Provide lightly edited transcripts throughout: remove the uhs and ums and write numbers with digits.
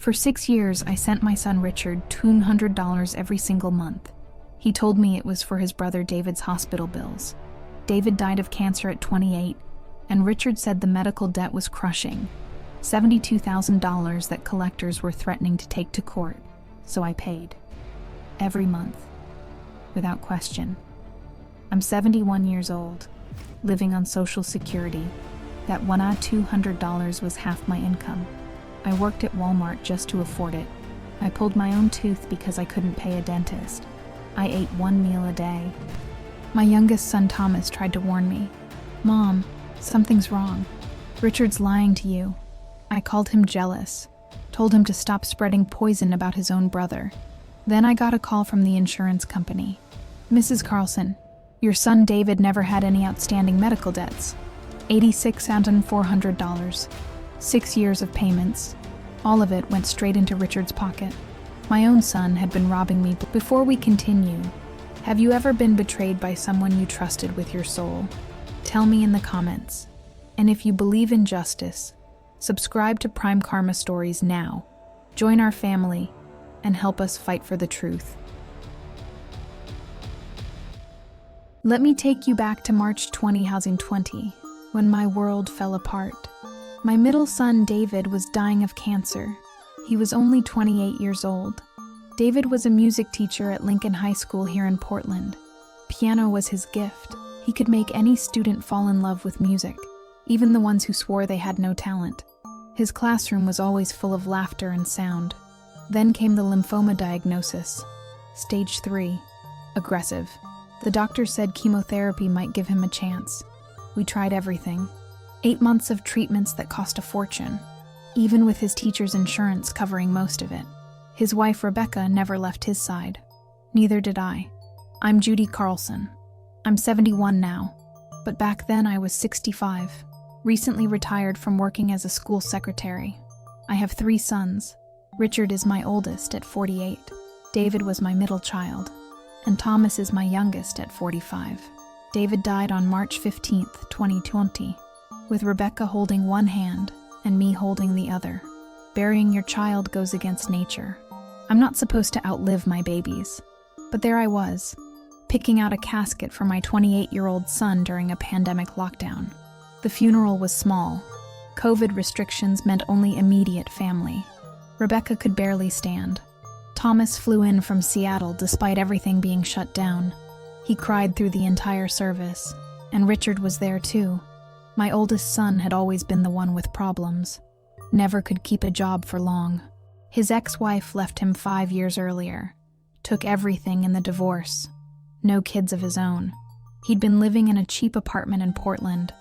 For 6 years, I sent my son Richard $200 every single month. He told me it was for his brother David's hospital bills. David died of cancer at 28, and Richard said the medical debt was crushing. $72,000 that collectors were threatening to take to court, so I paid. Every month. Without question. I'm 71 years old, living on Social Security. That $200 was half my income. I worked at Walmart just to afford it. I pulled my own tooth because I couldn't pay a dentist. I ate 1 meal a day. My youngest son Thomas tried to warn me. "Mom, something's wrong. Richard's lying to you." I called him jealous, told him to stop spreading poison about his own brother. Then I got a call from the insurance company. "Mrs. Carlson, your son David never had any outstanding medical debts. $86,400. 6 years of payments. All of it went straight into Richard's pocket. My own son had been robbing me." Before we continue, have you ever been betrayed by someone you trusted with your soul? Tell me in the comments. And if you believe in justice, subscribe to Prime Karma Stories now. Join our family and help us fight for the truth. Let me take you back to March 2020, when my world fell apart. My middle son David was dying of cancer. He was only 28 years old. David was a music teacher at Lincoln High School here in Portland. Piano was his gift. He could make any student fall in love with music, even the ones who swore they had no talent. His classroom was always full of laughter and sound. Then came the lymphoma diagnosis. Stage 3. Aggressive. The doctor said chemotherapy might give him a chance. We tried everything. 8 months of treatments that cost a fortune, even with his teacher's insurance covering most of it. His wife Rebecca never left his side. Neither did I. I'm Judith Carlson. I'm 71 now, but back then I was 65, recently retired from working as a school secretary. I have 3 sons. Richard is my oldest at 48. David was my middle child, and Thomas is my youngest at 45. David died on March 15th, 2020. With Rebecca holding one hand and me holding the other. Burying your child goes against nature. I'm not supposed to outlive my babies, but there I was, picking out a casket for my 28-year-old son during a pandemic lockdown. The funeral was small. COVID restrictions meant only immediate family. Rebecca could barely stand. Thomas flew in from Seattle despite everything being shut down. He cried through the entire service, and Richard was there too. My oldest son had always been the one with problems. Never could keep a job for long. His ex-wife left him 5 years earlier. Took everything in the divorce. No kids of his own. He'd been living in a cheap apartment in Portland,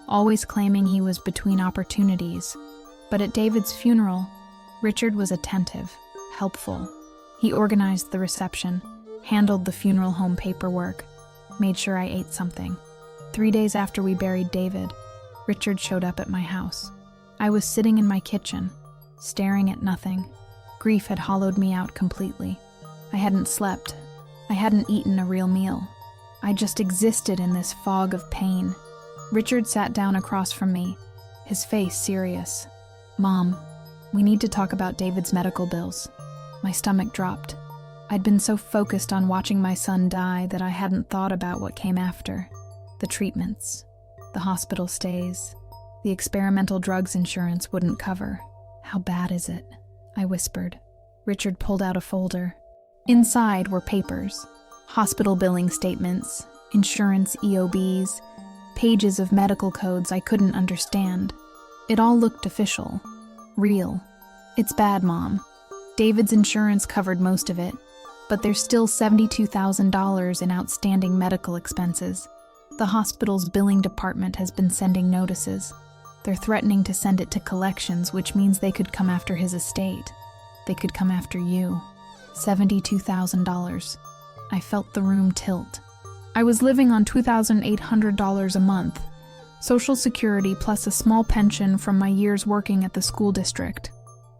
always claiming he was between opportunities. But at David's funeral, Richard was attentive, helpful. He organized the reception, handled the funeral home paperwork, made sure I ate something. 3 days after we buried David, Richard showed up at my house. I was sitting in my kitchen, staring at nothing. Grief had hollowed me out completely. I hadn't slept. I hadn't eaten a real meal. I just existed in this fog of pain. Richard sat down across from me, his face serious. "Mom, we need to talk about David's medical bills." My stomach dropped. I'd been so focused on watching my son die that I hadn't thought about what came after. The treatments, the hospital stays, the experimental drugs insurance wouldn't cover. "How bad is it?" I whispered. Richard pulled out a folder. Inside were papers, hospital billing statements, insurance EOBs, pages of medical codes I couldn't understand. It all looked official, real. "It's bad, Mom. David's insurance covered most of it, but there's still $72,000 in outstanding medical expenses. The hospital's billing department has been sending notices. They're threatening to send it to collections, which means they could come after his estate. They could come after you. $72,000. I felt the room tilt. I was living on $2,800 a month, Social Security plus a small pension from my years working at the school district.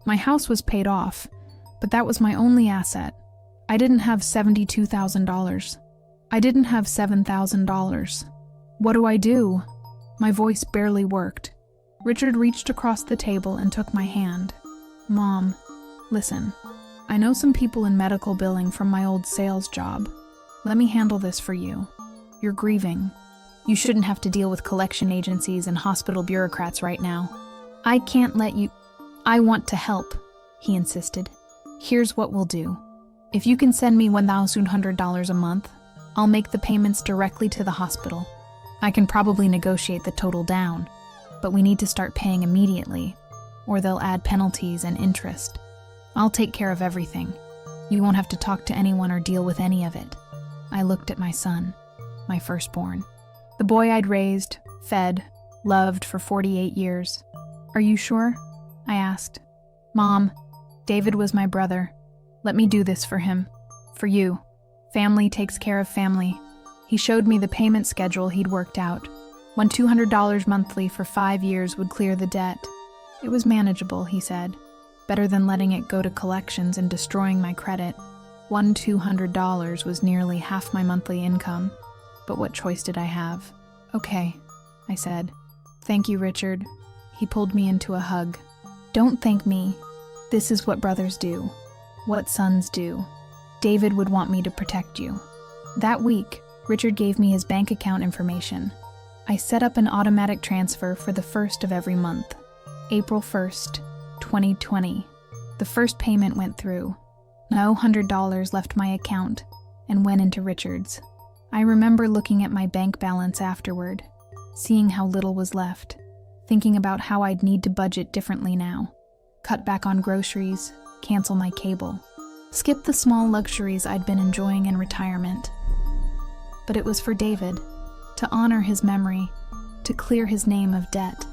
My house was paid off, but that was my only asset. I didn't have $72,000. I didn't have $7,000. What do I do? My voice barely worked. Richard reached across the table and took my hand. "Mom, Listen, I know some people in medical billing from my old sales job. Let me handle this for you. You're grieving. You shouldn't have to deal with collection agencies and hospital bureaucrats right now. I can't let you. I want to help, he insisted. Here's what we'll do. If you can send me $1,100 a month, I'll make the payments directly to the hospital. I can probably negotiate the total down, but we need to start paying immediately, or they'll add penalties and interest. I'll take care of everything. You won't have to talk to anyone or deal with any of it. I looked at my son, my firstborn. The boy I'd raised, fed, loved for 48 years. Are you sure? I asked. Mom, David was my brother. Let me do this for him. For you. Family takes care of family. He showed me the payment schedule he'd worked out. $200 monthly for 5 years would clear the debt. It was manageable, he said. Better than letting it go to collections and destroying my credit. $200 was nearly half my monthly income. But what choice did I have? Okay, I said. Thank you, Richard. He pulled me into a hug. Don't thank me. This is what brothers do. What sons do. David would want me to protect you. That week, Richard gave me his bank account information. I set up an automatic transfer for the first of every month. April 1st, 2020. The first payment went through. No $100 left my account and went into Richard's. I remember looking at my bank balance afterward, seeing how little was left, thinking about how I'd need to budget differently now. Cut back on groceries, cancel my cable, skip the small luxuries I'd been enjoying in retirement. But it was for David, to honor his memory, to clear his name of debt.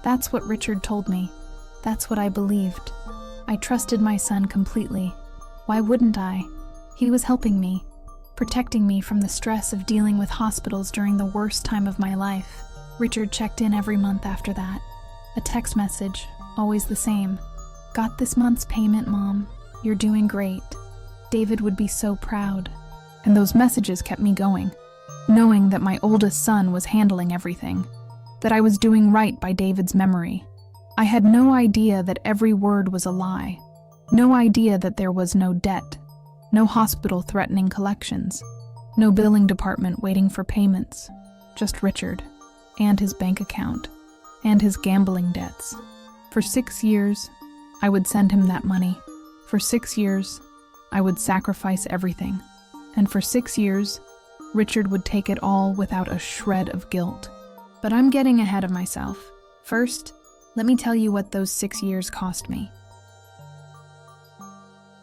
That's what Richard told me. That's what I believed. I trusted my son completely. Why wouldn't I? He was helping me, protecting me from the stress of dealing with hospitals during the worst time of my life. Richard checked in every month after that. A text message, always the same. Got this month's payment, Mom. You're doing great. David would be so proud. And those messages kept me going, knowing that my oldest son was handling everything, that I was doing right by David's memory. I had no idea that every word was a lie. No idea that there was no debt. No hospital threatening collections. No billing department waiting for payments. Just Richard. And his bank account. And his gambling debts. For 6 years, I would send him that money. For 6 years, I would sacrifice everything. And for 6 years, Richard would take it all without a shred of guilt. But I'm getting ahead of myself. First, let me tell you what those 6 years cost me.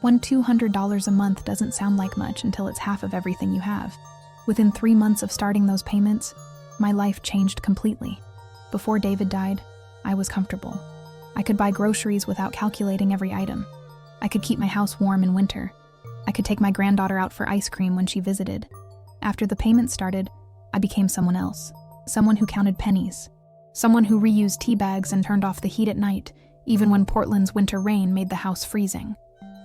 $200 a month doesn't sound like much until it's half of everything you have. Within 3 months of starting those payments, my life changed completely. Before David died, I was comfortable. I could buy groceries without calculating every item. I could keep my house warm in winter. I could take my granddaughter out for ice cream when she visited. After the payments started, I became someone else. Someone who counted pennies. Someone who reused tea bags and turned off the heat at night, even when Portland's winter rain made the house freezing.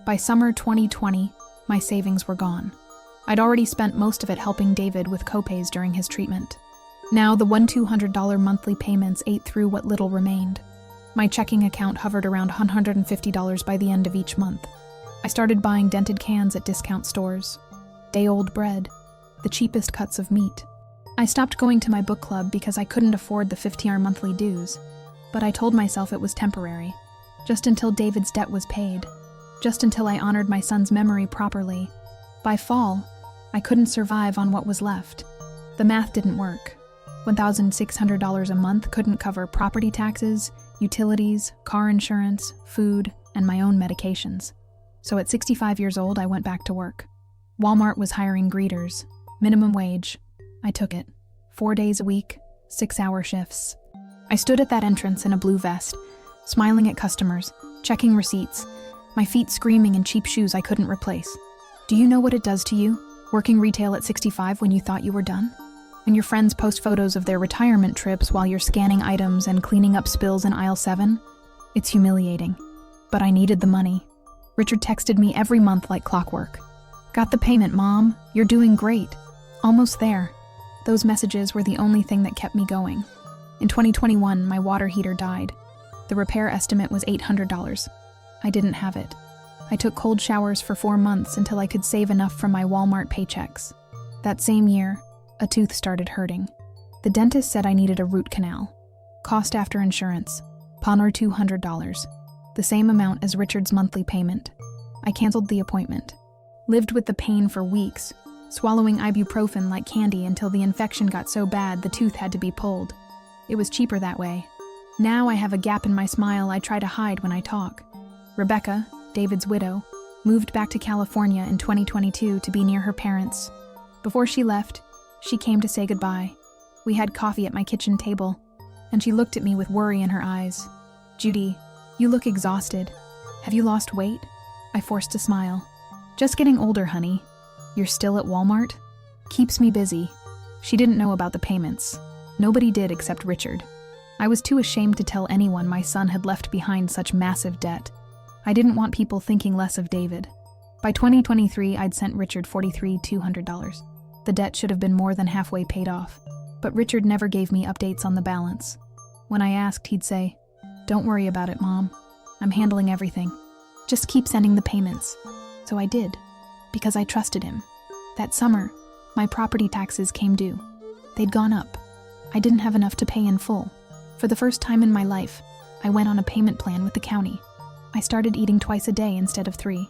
By summer 2020, my savings were gone. I'd already spent most of it helping David with copays during his treatment. Now the $200 monthly payments ate through what little remained. My checking account hovered around $150 by the end of each month. I started buying dented cans at discount stores. Day-old bread. The cheapest cuts of meat. I stopped going to my book club because I couldn't afford the $50 monthly dues. But I told myself it was temporary. Just until David's debt was paid. Just until I honored my son's memory properly. By fall, I couldn't survive on what was left. The math didn't work. $1,600 a month couldn't cover property taxes, utilities, car insurance, food, and my own medications. So at 65 years old, I went back to work. Walmart was hiring greeters. Minimum wage. I took it. 4 days a week, 6-hour shifts. I stood at that entrance in a blue vest, smiling at customers, checking receipts, my feet screaming in cheap shoes I couldn't replace. Do you know what it does to you, working retail at 65 when you thought you were done? When your friends post photos of their retirement trips while you're scanning items and cleaning up spills in aisle 7? It's humiliating. But I needed the money. Richard texted me every month like clockwork. Got the payment, Mom. You're doing great. Almost there. Those messages were the only thing that kept me going. In 2021, my water heater died. The repair estimate was $800. I didn't have it. I took cold showers for 4 months until I could save enough from my Walmart paychecks. That same year, a tooth started hurting. The dentist said I needed a root canal. Cost after insurance, Ponor $200, the same amount as Richard's monthly payment. I canceled the appointment. Lived with the pain for weeks, swallowing ibuprofen like candy until the infection got so bad the tooth had to be pulled. It was cheaper that way. Now I have a gap in my smile I try to hide when I talk. Rebecca, David's widow, moved back to California in 2022 to be near her parents. Before she left, she came to say goodbye. We had coffee at my kitchen table, and she looked at me with worry in her eyes. "Judy, you look exhausted. Have you lost weight?" I forced a smile. "Just getting older, honey. You're still at Walmart?" "Keeps me busy." She didn't know about the payments. Nobody did except Richard. I was too ashamed to tell anyone my son had left behind such massive debt. I didn't want people thinking less of David. By 2023, I'd sent Richard $43,200. The debt should have been more than halfway paid off, but Richard never gave me updates on the balance. When I asked, he'd say, "Don't worry about it, Mom. I'm handling everything. Just keep sending the payments." So I did, because I trusted him. That summer, my property taxes came due. They'd gone up. I didn't have enough to pay in full. For the first time in my life, I went on a payment plan with the county. I started eating twice a day instead of 3.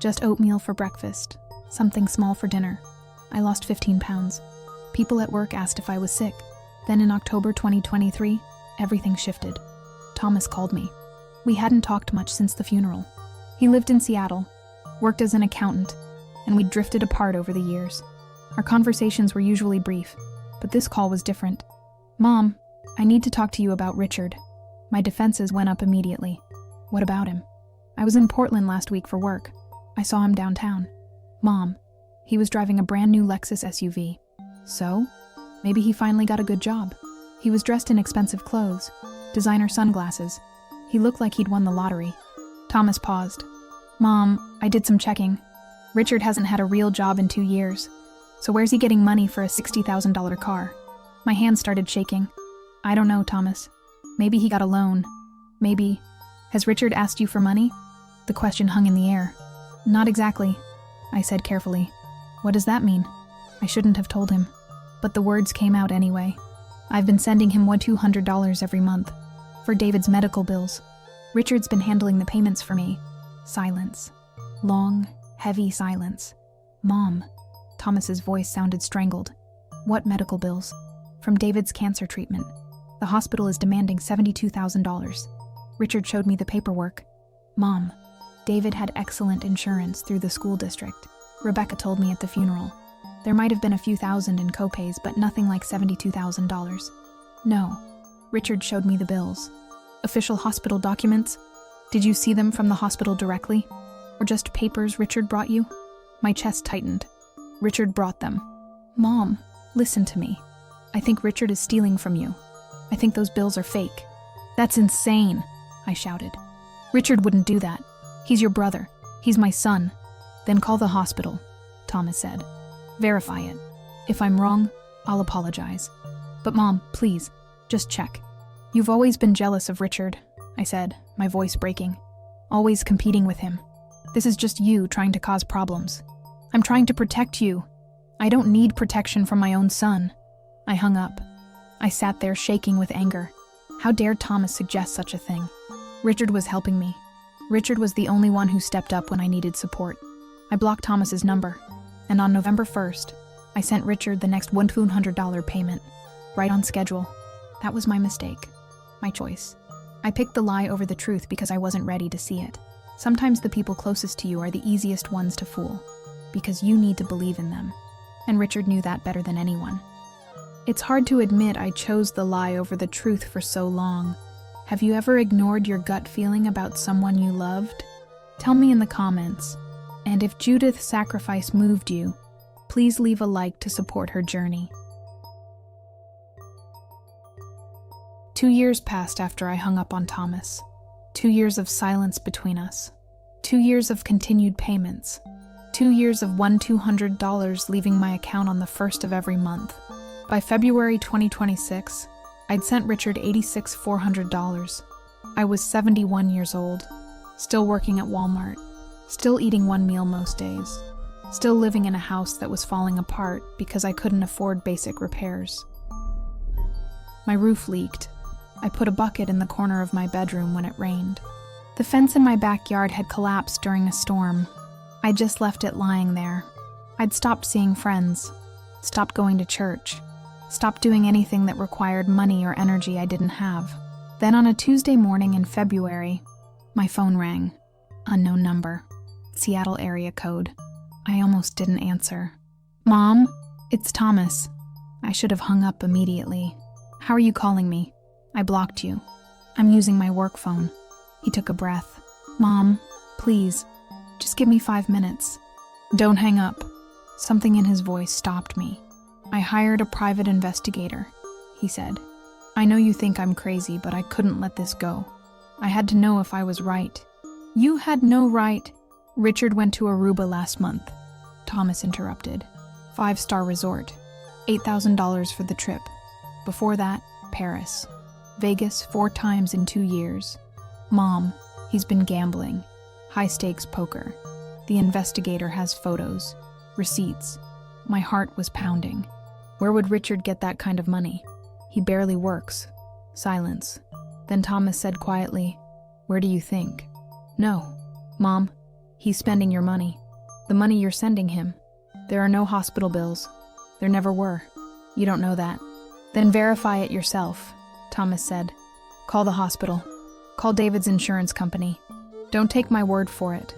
Just oatmeal for breakfast, something small for dinner. I lost 15 pounds. People at work asked if I was sick. Then in October 2023, everything shifted. Thomas called me. We hadn't talked much since the funeral. He lived in Seattle, worked as an accountant, and we'd drifted apart over the years. Our conversations were usually brief, but this call was different. "Mom, I need to talk to you about Richard." My defenses went up immediately. "What about him?" "I was in Portland last week for work. I saw him downtown." "Mom, he was driving a brand new Lexus SUV." "So? Maybe he finally got a good job." "He was dressed in expensive clothes, designer sunglasses. He looked like he'd won the lottery." Thomas paused. "Mom, I did some checking. Richard hasn't had a real job in 2 years. So where's he getting money for a $60,000 car?" My hand started shaking. "I don't know, Thomas. Maybe he got a loan. Maybe... Has Richard asked you for money?" The question hung in the air. "Not exactly," I said carefully. "What does that mean?" I shouldn't have told him, but the words came out anyway. "I've been sending him $200 every month for David's medical bills. Richard's been handling the payments for me." Silence. Long, heavy silence. "Mom." Thomas's voice sounded strangled. "What medical bills?" "From David's cancer treatment. The hospital is demanding $72,000. Richard showed me the paperwork." "Mom, David had excellent insurance through the school district. Rebecca told me at the funeral. There might have been a few thousand in copays, but nothing like $72,000. "No." Richard showed me the bills. "Official hospital documents? Did you see them from the hospital directly? Or just papers Richard brought you?" My chest tightened. "Richard brought them." "Mom, listen to me. I think Richard is stealing from you. I think those bills are fake." "That's insane," I shouted. "Richard wouldn't do that. He's your brother. He's my son." "Then call the hospital," Thomas said. "Verify it. If I'm wrong, I'll apologize. But Mom, please, just check." "You've always been jealous of Richard," I said, my voice breaking. "Always competing with him. This is just you trying to cause problems. I'm trying to protect you. I don't need protection from my own son." I hung up. I sat there shaking with anger. How dare Thomas suggest such a thing? Richard was helping me. Richard was the only one who stepped up when I needed support. I blocked Thomas's number, and on November 1st, I sent Richard the next $1,200 payment, right on schedule. That was my mistake, my choice. I picked the lie over the truth because I wasn't ready to see it. Sometimes the people closest to you are the easiest ones to fool, because you need to believe in them. And Richard knew that better than anyone. It's hard to admit I chose the lie over the truth for so long. Have you ever ignored your gut feeling about someone you loved? Tell me in the comments. And if Judith's sacrifice moved you, please leave a like to support her journey. 2 years passed after I hung up on Thomas. 2 years of silence between us. 2 years of continued payments. 2 years of $200 leaving my account on the 1st of every month. By February 2026, I'd sent Richard $86,400. I was 71 years old, still working at Walmart, Still eating one meal most days. Still living in a house that was falling apart because I couldn't afford basic repairs. My roof leaked. I put a bucket in the corner of my bedroom when it rained. The fence in my backyard had collapsed during a storm. I just left it lying there. I'd stopped seeing friends, stopped going to church, stopped doing anything that required money or energy I didn't have. Then on a Tuesday morning in February, my phone rang. Unknown number. Seattle area code. I almost didn't answer. Mom, it's Thomas. I should have hung up immediately. How are you calling me? I blocked you. I'm using my work phone. He took a breath. Mom, please, just give me 5 minutes. Don't hang up. Something in his voice stopped me. I hired a private investigator, he said. I know you think I'm crazy, but I couldn't let this go. I had to know if I was right. You had no right. Richard went to Aruba last month, Thomas interrupted. 5-star resort. $8,000 for the trip. Before that, Paris. Vegas 4 times in 2 years. Mom, he's been gambling. High-stakes poker. The investigator has photos. Receipts. My heart was pounding. Where would Richard get that kind of money? He barely works. Silence. Then Thomas said quietly, Where do you think? No. Mom, he's spending your money. The money you're sending him. There are no hospital bills. There never were. You don't know that. Then verify it yourself, Thomas said. Call the hospital. Call David's insurance company. Don't take my word for it.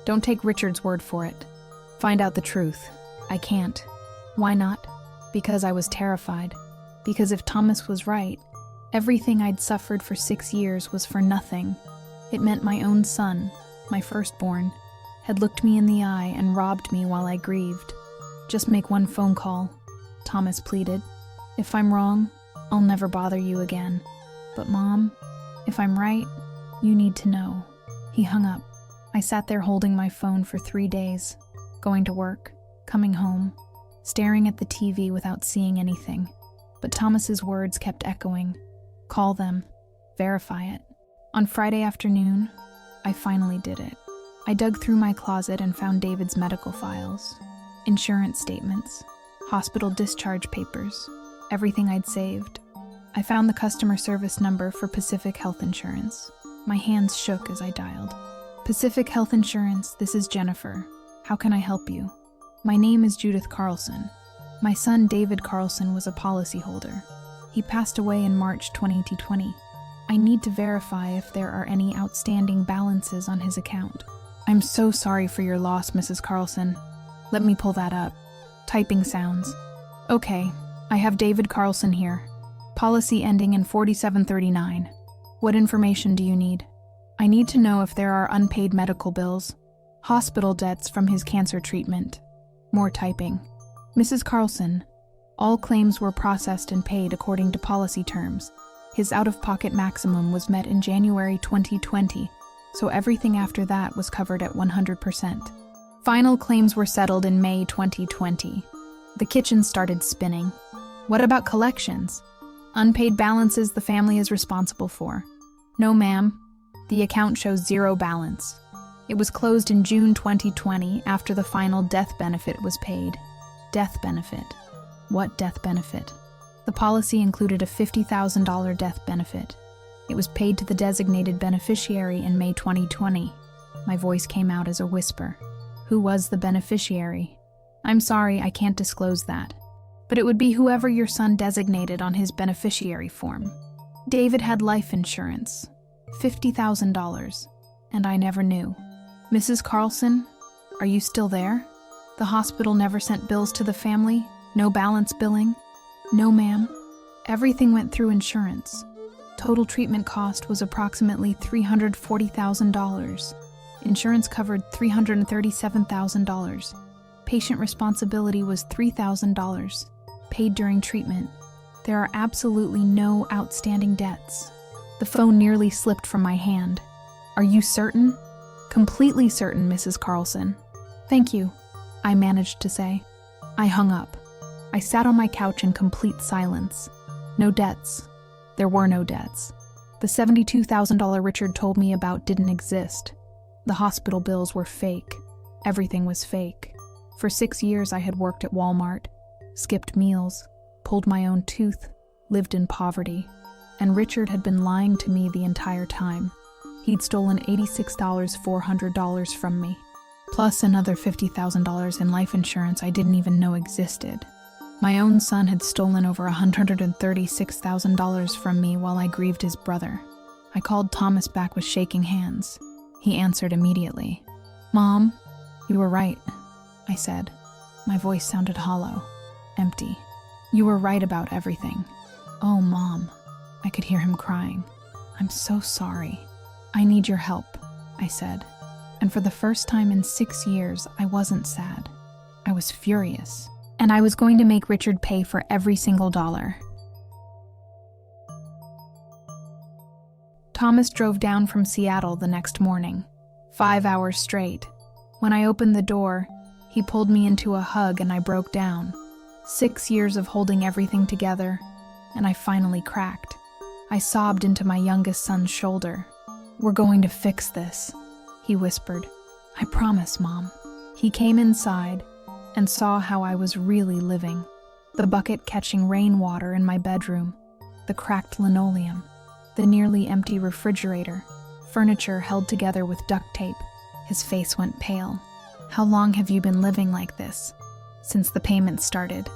Don't take Richard's word for it. Find out the truth. I can't. Why not? Because I was terrified. Because if Thomas was right, everything I'd suffered for 6 years was for nothing. It meant my own son, my firstborn, had looked me in the eye and robbed me while I grieved. Just make one phone call, Thomas pleaded. If I'm wrong, I'll never bother you again. But Mom, if I'm right, you need to know. He hung up. I sat there holding my phone for 3 days, going to work, coming home, staring at the TV without seeing anything. But Thomas's words kept echoing. Call them. Verify it. On Friday afternoon, I finally did it. I dug through my closet and found David's medical files, insurance statements, hospital discharge papers, everything I'd saved. I found the customer service number for Pacific Health Insurance. My hands shook as I dialed. Pacific Health Insurance, this is Jennifer. How can I help you? My name is Judith Carlson. My son David Carlson was a policyholder. He passed away in March 2020. I need to verify if there are any outstanding balances on his account. I'm so sorry for your loss, Mrs. Carlson. Let me pull that up. Typing sounds. Okay, I have David Carlson here. Policy ending in 4739. What information do you need? I need to know if there are unpaid medical bills, hospital debts from his cancer treatment. More typing. Mrs. Carlson, all claims were processed and paid according to policy terms. His out-of-pocket maximum was met in January 2020, so everything after that was covered at 100%. Final claims were settled in May 2020. The kitchen started spinning. What about collections? Unpaid balances the family is responsible for. No, ma'am. The account shows 0 balance. It was closed in June 2020 after the final death benefit was paid. Death benefit. What death benefit? The policy included a $50,000 death benefit. It was paid to the designated beneficiary in May 2020. My voice came out as a whisper. Who was the beneficiary? I'm sorry, I can't disclose that. But it would be whoever your son designated on his beneficiary form. David had life insurance. $50,000. And I never knew. Mrs. Carlson, are you still there? The hospital never sent bills to the family? No balance billing? No, ma'am. Everything went through insurance. Total treatment cost was approximately $340,000. Insurance covered $337,000. Patient responsibility was $3,000. Paid during treatment. There are absolutely no outstanding debts. The phone nearly slipped from my hand. Are you certain? Completely certain, Mrs. Carlson. Thank you, I managed to say. I hung up. I sat on my couch in complete silence. No debts. There were no debts. The $72,000 Richard told me about didn't exist. The hospital bills were fake. Everything was fake. For 6 years I had worked at Walmart, skipped meals, pulled my own tooth, lived in poverty, and Richard had been lying to me the entire time. He'd stolen $86,400 from me, plus another $50,000 in life insurance I didn't even know existed. My own son had stolen over $136,000 from me while I grieved his brother. I called Thomas back with shaking hands. He answered immediately. "Mom, you were right," I said. My voice sounded hollow, empty. "You were right about everything." "Oh, Mom," I could hear him crying. "I'm so sorry. I need your help," I said. And for the first time in 6 years, I wasn't sad. I was furious. And I was going to make Richard pay for every single dollar. Thomas drove down from Seattle the next morning, 5 hours straight. When I opened the door, he pulled me into a hug and I broke down. 6 years of holding everything together, and I finally cracked. I sobbed into my youngest son's shoulder. "We're going to fix this," he whispered. "I promise, Mom." He came inside and saw how I was really living. The bucket catching rainwater in my bedroom, the cracked linoleum, the nearly empty refrigerator, furniture held together with duct tape. His face went pale. "How long have you been living like this?" "Since the payments started."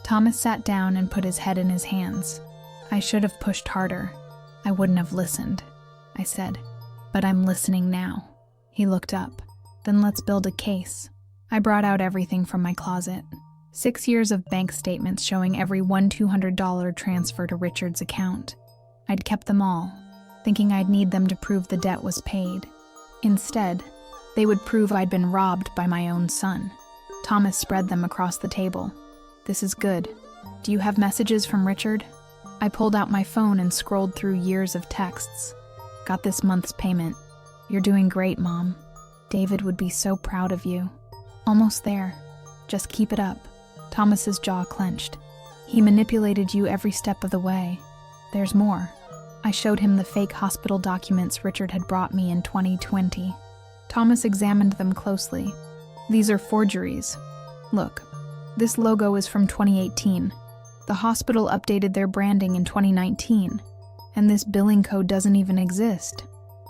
Thomas sat down and put his head in his hands. "I should have pushed harder. I wouldn't have listened," I said. "But I'm listening now." He looked up. "Then let's build a case." I brought out everything from my closet. 6 years of bank statements showing every $200 transfer to Richard's account. I'd kept them all, thinking I'd need them to prove the debt was paid. Instead, they would prove I'd been robbed by my own son. Thomas spread them across the table. "This is good. Do you have messages from Richard?" I pulled out my phone and scrolled through years of texts. "Got this month's payment. You're doing great, Mom. David would be so proud of you. Almost there. Just keep it up." Thomas's jaw clenched. "He manipulated you every step of the way. There's more." I showed him the fake hospital documents Richard had brought me in 2020. Thomas examined them closely. "These are forgeries. Look, this logo is from 2018. The hospital updated their branding in 2019, and this billing code doesn't even exist."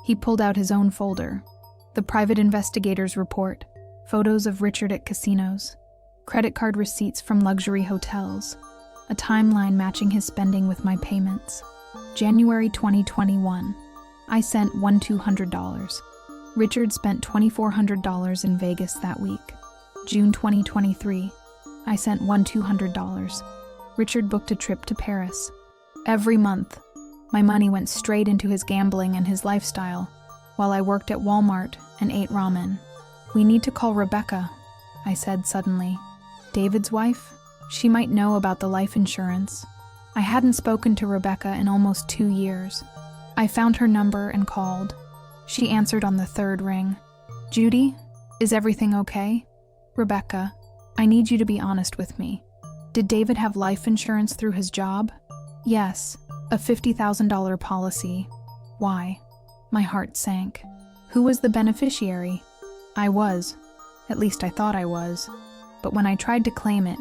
He pulled out his own folder. The private investigator's report. Photos of Richard at casinos, credit card receipts from luxury hotels, a timeline matching his spending with my payments. January 2021, I sent $200. Richard spent $2,400 in Vegas that week. June 2023, I sent $200. Richard booked a trip to Paris. Every month, my money went straight into his gambling and his lifestyle, while I worked at Walmart and ate ramen. "We need to call Rebecca," I said suddenly. "David's wife? She might know about the life insurance." I hadn't spoken to Rebecca in almost 2 years. I found her number and called. She answered on the 3rd ring. "Judy, is everything okay?" "Rebecca, I need you to be honest with me. Did David have life insurance through his job?" "Yes, a $50,000 policy." "Why?" My heart sank. "Who was the beneficiary?" "I was. At least I thought I was. But when I tried to claim it,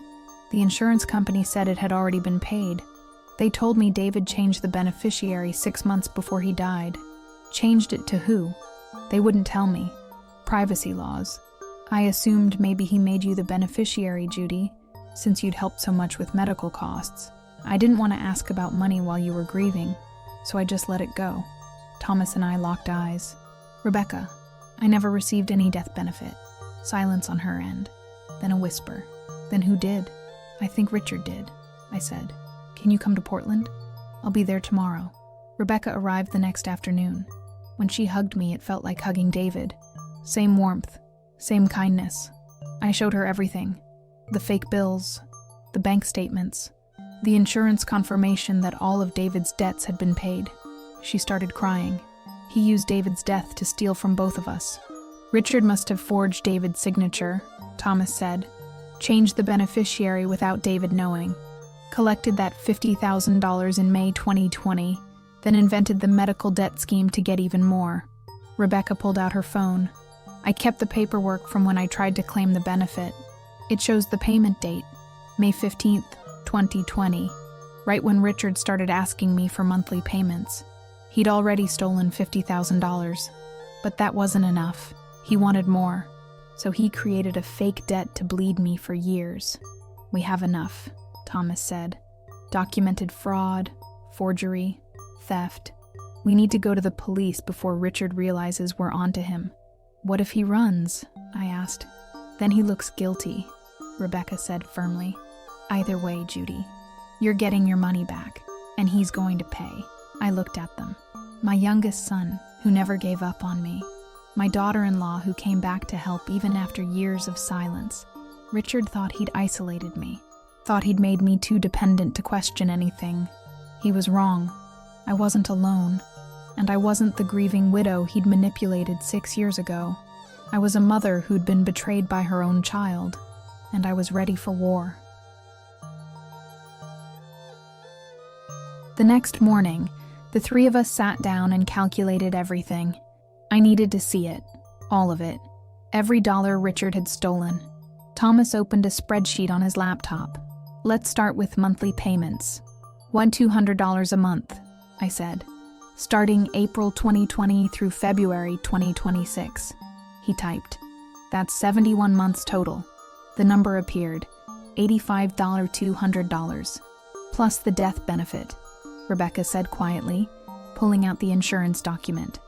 the insurance company said it had already been paid. They told me David changed the beneficiary 6 months before he died. Changed it to who? They wouldn't tell me. Privacy laws. I assumed maybe he made you the beneficiary, Judy, since you'd helped so much with medical costs. I didn't want to ask about money while you were grieving, so I just let it go." Thomas and I locked eyes. "Rebecca, I never received any death benefit." Silence on her end. Then a whisper. "Then who did?" "I think Richard did," I said. "Can you come to Portland? I'll be there tomorrow." Rebecca arrived the next afternoon. When she hugged me, it felt like hugging David. Same warmth, same kindness. I showed her everything. The fake bills, the bank statements, the insurance confirmation that all of David's debts had been paid. She started crying. He used David's death to steal from both of us. "Richard must have forged David's signature," Thomas said. "Changed the beneficiary without David knowing. Collected that $50,000 in May 2020, then invented the medical debt scheme to get even more." Rebecca pulled out her phone. I kept the paperwork from when I tried to claim the benefit. It shows the payment date, May 15th, 2020, right when Richard started asking me for monthly payments. He'd already stolen $50,000, but that wasn't enough. He wanted more, so he created a fake debt to bleed me for years. We have enough, Thomas said. Documented fraud, forgery, theft. We need to go to the police before Richard realizes we're onto him. What if he runs? I asked. Then he looks guilty, Rebecca said firmly. Either way, Judy, you're getting your money back, and he's going to pay. I looked at them. My youngest son, who never gave up on me. My daughter-in-law, who came back to help even after years of silence. Richard thought he'd isolated me, thought he'd made me too dependent to question anything. He was wrong. I wasn't alone, and I wasn't the grieving widow he'd manipulated 6 years ago. I was a mother who'd been betrayed by her own child, and I was ready for war. The next morning, the three of us sat down and calculated everything. I needed to see it, all of it, every dollar Richard had stolen. Thomas opened a spreadsheet on his laptop. Let's start with monthly payments. $200 a month, I said, starting April 2020 through February 2026. He typed. That's 71 months total. The number appeared, $85,200, plus the death benefit, Rebecca said quietly, pulling out the insurance document.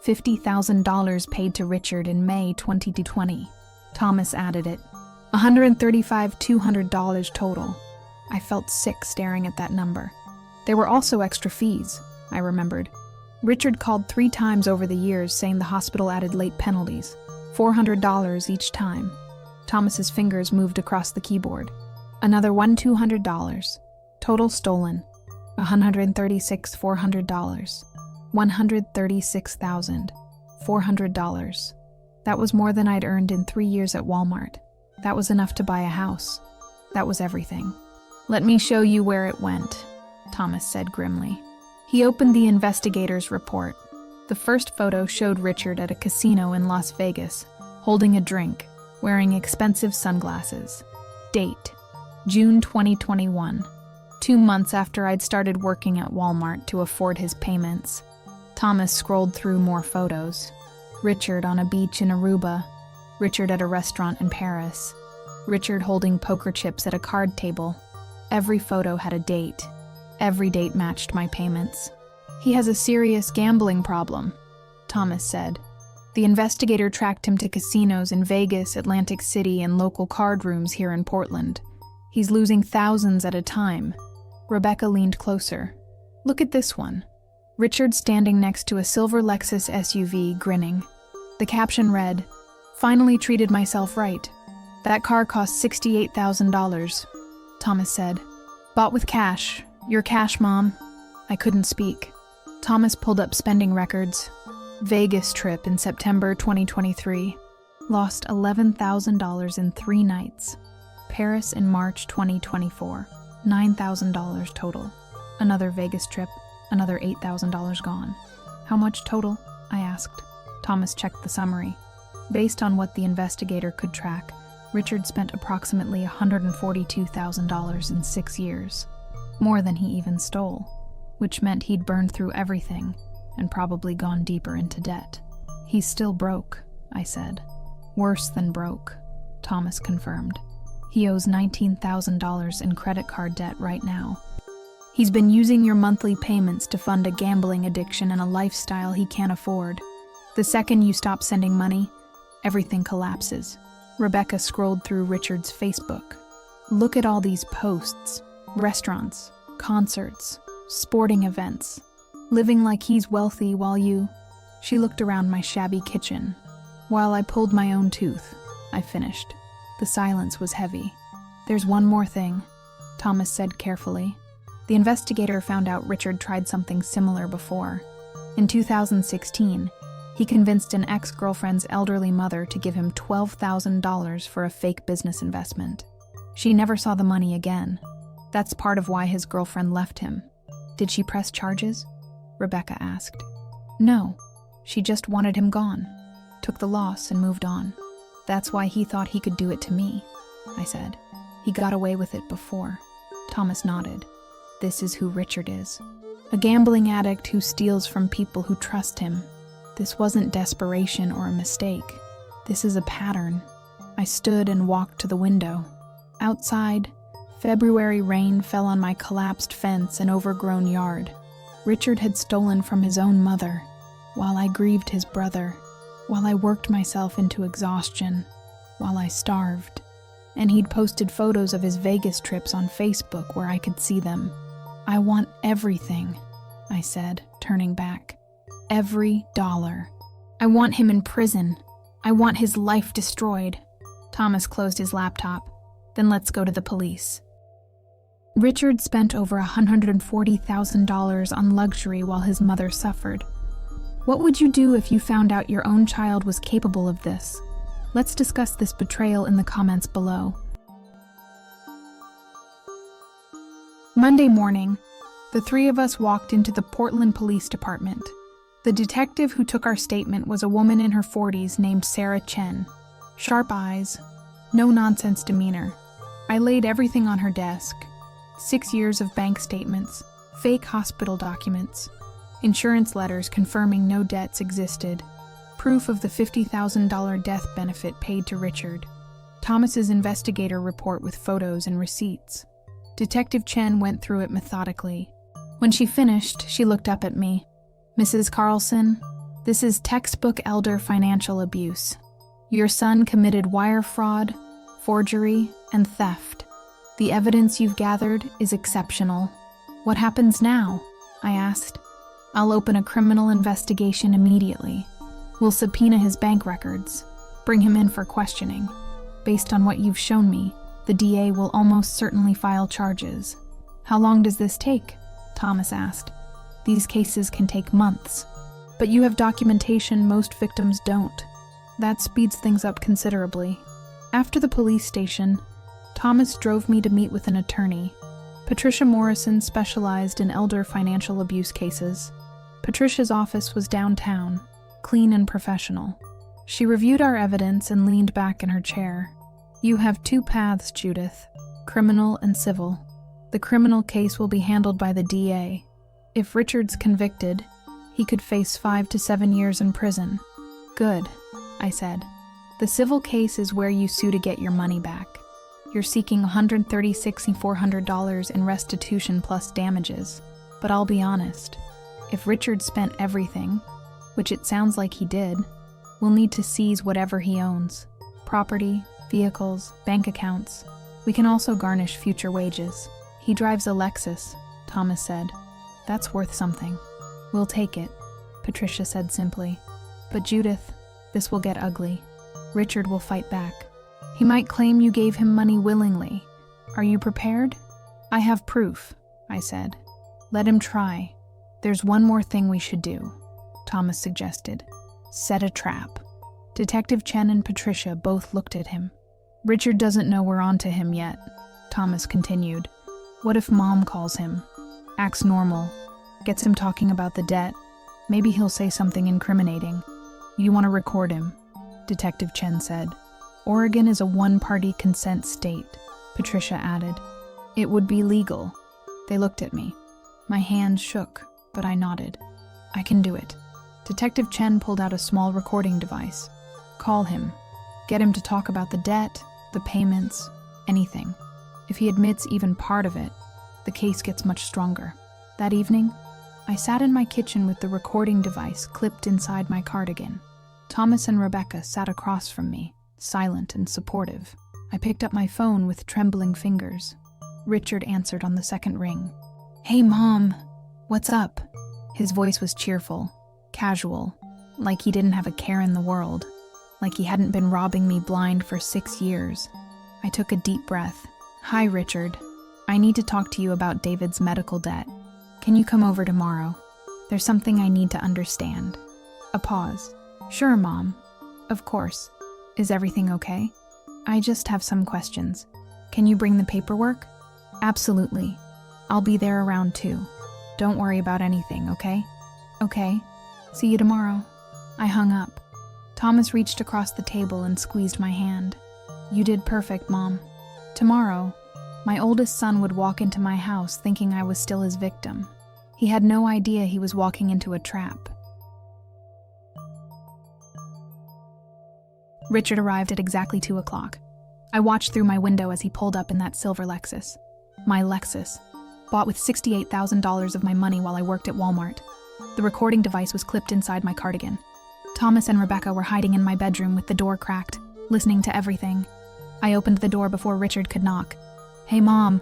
$50,000 paid to Richard in May 2020. Thomas added it. $135,200 total. I felt sick staring at that number. There were also extra fees, I remembered. Richard called 3 times over the years saying the hospital added late penalties, $400 each time. Thomas's fingers moved across the keyboard. Another $200. Total stolen. $136,400. $136,400. That was more than I'd earned in 3 years at Walmart. That was enough to buy a house. That was everything. Let me show you where it went, Thomas said grimly. He opened the investigator's report. The first photo showed Richard at a casino in Las Vegas, holding a drink, wearing expensive sunglasses. Date: June 2021. 2 months after I'd started working at Walmart to afford his payments. Thomas scrolled through more photos. Richard on a beach in Aruba. Richard at a restaurant in Paris. Richard holding poker chips at a card table. Every photo had a date. Every date matched my payments. He has a serious gambling problem, Thomas said. The investigator tracked him to casinos in Vegas, Atlantic City, and local card rooms here in Portland. He's losing thousands at a time. Rebecca leaned closer. Look at this one. Richard standing next to a silver Lexus SUV, grinning. The caption read, "Finally treated myself right. That car cost $68,000, Thomas said. Bought with cash. Your cash, Mom." I couldn't speak. Thomas pulled up spending records. Vegas trip in September 2023. Lost $11,000 in 3 nights. Paris in March 2024. $9,000 total. Another Vegas trip. Another $8,000 gone. How much total? I asked. Thomas checked the summary. Based on what the investigator could track, Richard spent approximately $142,000 in 6 years. More than he even stole, which meant he'd burned through everything and probably gone deeper into debt. He's still broke, I said. Worse than broke, Thomas confirmed. He owes $19,000 in credit card debt right now. He's been using your monthly payments to fund a gambling addiction and a lifestyle he can't afford. The second you stop sending money, everything collapses. Rebecca scrolled through Richard's Facebook. Look at all these posts. Restaurants, concerts, sporting events. Living like he's wealthy while you... She looked around my shabby kitchen. While I pulled my own tooth, I finished. The silence was heavy. There's one more thing, Thomas said carefully. The investigator found out Richard tried something similar before. In 2016, he convinced an ex-girlfriend's elderly mother to give him $12,000 for a fake business investment. She never saw the money again. That's part of why his girlfriend left him. Did she press charges? Rebecca asked. No, she just wanted him gone. took the loss, and moved on. That's why he thought he could do it to me, I said. He got away with it before. Thomas nodded. This is who Richard is. A gambling addict who steals from people who trust him. This wasn't desperation or a mistake. This is a pattern. I stood and walked to the window. Outside, February rain fell on my collapsed fence and overgrown yard. Richard had stolen from his own mother, while I grieved his brother, while I worked myself into exhaustion, while I starved. And he'd posted photos of his Vegas trips on Facebook where I could see them. I want everything, I said, turning back. Every dollar. I want him in prison. I want his life destroyed. Thomas closed his laptop. Then let's go to the police. Richard spent over $140,000 on luxury while his mother suffered. What would you do if you found out your own child was capable of this? Let's discuss this betrayal in the comments below. Monday morning, the three of us walked into the Portland Police Department. The detective who took our statement was a woman in her 40s named Sarah Chen. Sharp eyes, no-nonsense demeanor. I laid everything on her desk. 6 years of bank statements, fake hospital documents, insurance letters confirming no debts existed, proof of the $50,000 death benefit paid to Richard, Thomas's investigator report with photos and receipts. Detective Chen went through it methodically. When she finished, she looked up at me. Mrs. Carlson, this is textbook elder financial abuse. Your son committed wire fraud, forgery, and theft. The evidence you've gathered is exceptional. What happens now? I asked. I'll open a criminal investigation immediately. We'll subpoena his bank records, bring him in for questioning. Based on what you've shown me, the DA will almost certainly file charges. How long does this take? Thomas asked. These cases can take months. But you have documentation most victims don't. That speeds things up considerably. After the police station, Thomas drove me to meet with an attorney. Patricia Morrison specialized in elder financial abuse cases. Patricia's office was downtown, clean and professional. She reviewed our evidence and leaned back in her chair. You have two paths, Judith, criminal and civil. The criminal case will be handled by the DA. If Richard's convicted, he could face 5 to 7 years in prison. Good, I said. The civil case is where you sue to get your money back. You're seeking $136,400 in restitution plus damages. But I'll be honest, if Richard spent everything, which it sounds like he did, we'll need to seize whatever he owns. Property, vehicles, bank accounts. We can also garnish future wages. He drives a Lexus, Thomas said. That's worth something. We'll take it, Patricia said simply. But Judith, this will get ugly. Richard will fight back. He might claim you gave him money willingly. Are you prepared? I have proof, I said. Let him try. There's one more thing we should do, Thomas suggested. Set a trap. Detective Chen and Patricia both looked at him. Richard doesn't know we're onto him yet, Thomas continued. What if Mom calls him? Acts normal. Gets him talking about the debt. Maybe he'll say something incriminating. You want to record him, Detective Chen said. Oregon is a one-party consent state, Patricia added. It would be legal. They looked at me. My hands shook, but I nodded. I can do it. Detective Chen pulled out a small recording device. Call him. Get him to talk about the debt, the payments, anything. If he admits even part of it, the case gets much stronger. That evening, I sat in my kitchen with the recording device clipped inside my cardigan. Thomas and Rebecca sat across from me, silent and supportive. I picked up my phone with trembling fingers. Richard answered on the second ring. Hey, Mom. What's up? His voice was cheerful, casual, like he didn't have a care in the world, like he hadn't been robbing me blind for 6 years. I took a deep breath. Hi, Richard. I need to talk to you about David's medical debt. Can you come over tomorrow? There's something I need to understand. A pause. Sure, Mom. Of course. Is everything okay? I just have some questions. Can you bring the paperwork? Absolutely. I'll be there around 2. Don't worry about anything, okay? Okay. See you tomorrow. I hung up. Thomas reached across the table and squeezed my hand. You did perfect, Mom. Tomorrow, my oldest son would walk into my house thinking I was still his victim. He had no idea he was walking into a trap. Richard arrived at exactly 2 o'clock. I watched through my window as he pulled up in that silver Lexus. My Lexus, bought with $68,000 of my money while I worked at Walmart. The recording device was clipped inside my cardigan. Thomas and Rebecca were hiding in my bedroom with the door cracked, listening to everything. I opened the door before Richard could knock. Hey, Mom.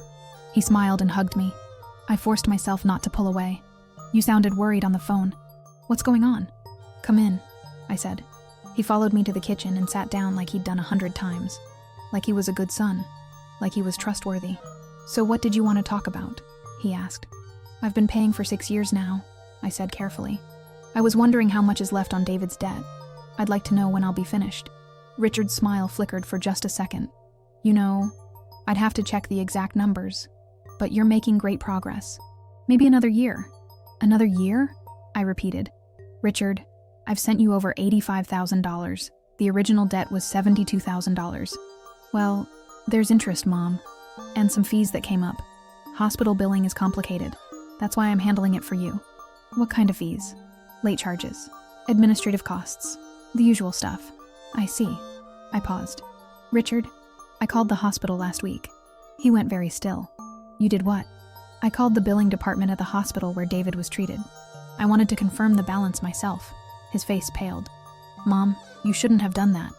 He smiled and hugged me. I forced myself not to pull away. You sounded worried on the phone. What's going on? Come in, I said. He followed me to the kitchen and sat down like he'd done 100 times. Like he was a good son. Like he was trustworthy. So what did you want to talk about? He asked. I've been paying for 6 years now, I said carefully. I was wondering how much is left on David's debt. I'd like to know when I'll be finished. Richard's smile flickered for just a second. You know, I'd have to check the exact numbers, but you're making great progress. Maybe another year. Another year? I repeated. Richard, I've sent you over $85,000. The original debt was $72,000. Well, there's interest, Mom, and some fees that came up. Hospital billing is complicated. That's why I'm handling it for you. What kind of fees? Late charges, administrative costs, the usual stuff. I see. I paused. Richard, I called the hospital last week. He went very still. You did what? I called the billing department at the hospital where David was treated. I wanted to confirm the balance myself. His face paled. Mom, you shouldn't have done that.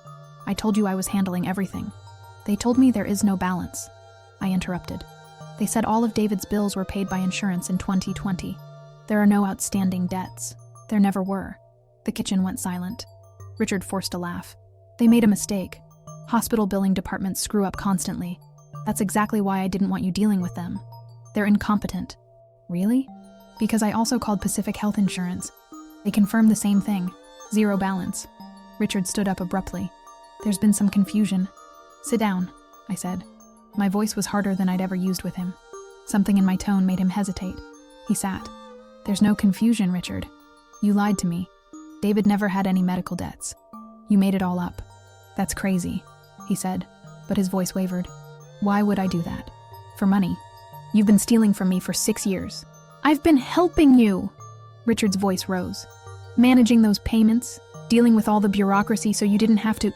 I told you I was handling everything. They told me there is no balance. I interrupted. They said all of David's bills were paid by insurance in 2020. There are no outstanding debts. There never were. The kitchen went silent. Richard forced a laugh. They made a mistake. Hospital billing departments screw up constantly. That's exactly why I didn't want you dealing with them. They're incompetent. Really? Because I also called Pacific Health Insurance. They confirmed the same thing. Zero balance. Richard stood up abruptly. There's been some confusion. Sit down, I said. My voice was harder than I'd ever used with him. Something in my tone made him hesitate. He sat. There's no confusion, Richard. You lied to me. David never had any medical debts. You made it all up. That's crazy, he said, but his voice wavered. Why would I do that? For money. You've been stealing from me for 6 years. I've been helping you! Richard's voice rose. Managing those payments, dealing with all the bureaucracy so you didn't have to...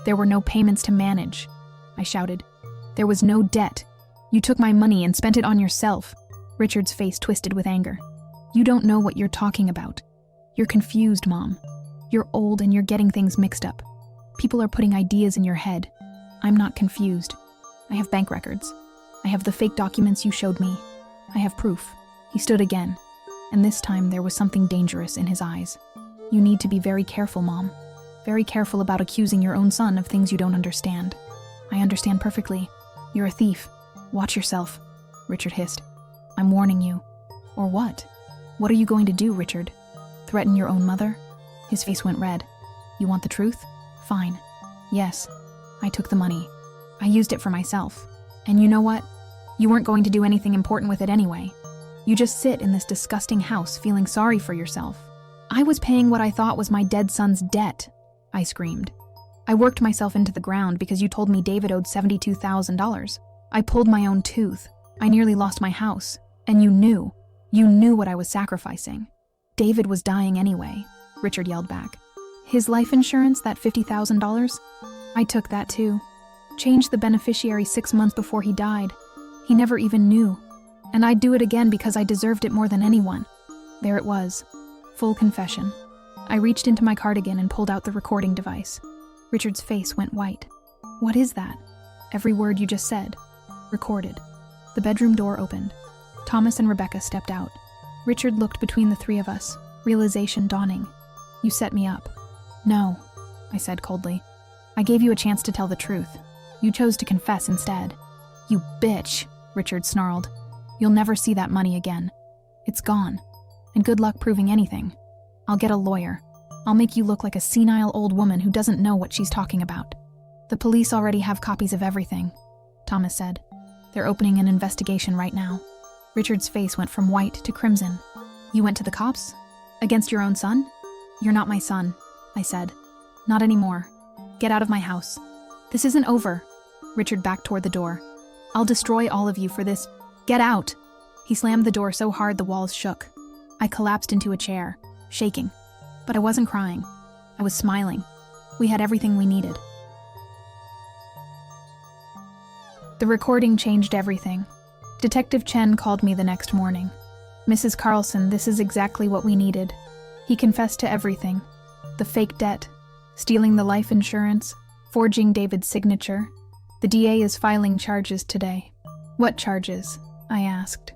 There were no payments to manage, I shouted. There was no debt. You took my money and spent it on yourself. Richard's face twisted with anger. You don't know what you're talking about. You're confused, Mom. You're old and you're getting things mixed up. People are putting ideas in your head. I'm not confused. I have bank records. I have the fake documents you showed me. I have proof. He stood again, and this time there was something dangerous in his eyes. You need to be very careful, Mom. Very careful about accusing your own son of things you don't understand. I understand perfectly. You're a thief. Watch yourself, Richard hissed. I'm warning you. Or what? What are you going to do, Richard? Threaten your own mother? His face went red. You want the truth? Fine. Yes. I took the money. I used it for myself. And you know what? You weren't going to do anything important with it anyway. You just sit in this disgusting house feeling sorry for yourself. I was paying what I thought was my dead son's debt, I screamed. I worked myself into the ground because you told me David owed $72,000. I pulled my own tooth. I nearly lost my house. And you knew. You knew what I was sacrificing. David was dying anyway, Richard yelled back. His life insurance, that $50,000? I took that too. Changed the beneficiary 6 months before he died. He never even knew. And I'd do it again because I deserved it more than anyone. There it was. Full confession. I reached into my cardigan and pulled out the recording device. Richard's face went white. What is that? Every word you just said. Recorded. The bedroom door opened. Thomas and Rebecca stepped out. Richard looked between the three of us, realization dawning. You set me up. No, I said coldly. I gave you a chance to tell the truth. You chose to confess instead. You bitch, Richard snarled. You'll never see that money again. It's gone. And good luck proving anything. I'll get a lawyer. I'll make you look like a senile old woman who doesn't know what she's talking about. The police already have copies of everything, Thomas said. They're opening an investigation right now. Richard's face went from white to crimson. You went to the cops? Against your own son? You're not my son, I said. Not anymore. Get out of my house. This isn't over. Richard backed toward the door. I'll destroy all of you for this. Get out. He slammed the door so hard the walls shook. I collapsed into a chair, shaking. But I wasn't crying. I was smiling. We had everything we needed. The recording changed everything. Detective Chen called me the next morning. Mrs. Carlson, this is exactly what we needed. He confessed to everything. The fake debt, stealing the life insurance, forging David's signature. The DA is filing charges today. What charges? I asked.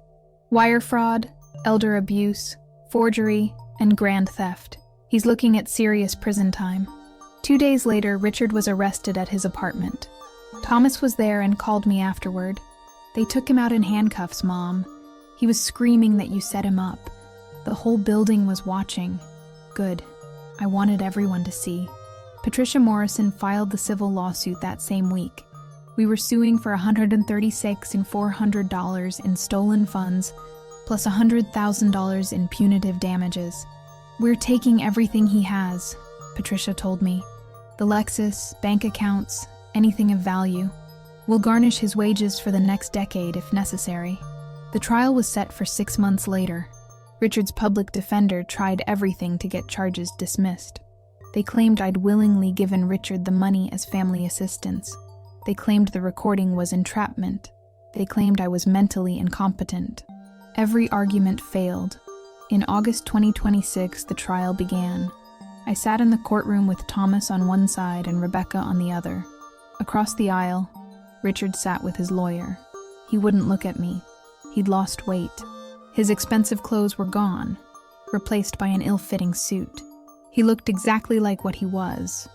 Wire fraud, elder abuse, forgery, and grand theft. He's looking at serious prison time. 2 days later, Richard was arrested at his apartment. Thomas was there and called me afterward. They took him out in handcuffs, Mom. He was screaming that you set him up. The whole building was watching. Good. I wanted everyone to see. Patricia Morrison filed the civil lawsuit that same week. We were suing for $136,000 and $400 in stolen funds, plus $100,000 in punitive damages. We're taking everything he has, Patricia told me. The Lexus, bank accounts, anything of value. We'll garnish his wages for the next decade if necessary. The trial was set for 6 months later. Richard's public defender tried everything to get charges dismissed. They claimed I'd willingly given Richard the money as family assistance. They claimed the recording was entrapment. They claimed I was mentally incompetent. Every argument failed. In August 2026, the trial began. I sat in the courtroom with Thomas on one side and Rebecca on the other. Across the aisle, Richard sat with his lawyer. He wouldn't look at me. He'd lost weight. His expensive clothes were gone, replaced by an ill-fitting suit. He looked exactly like what he was,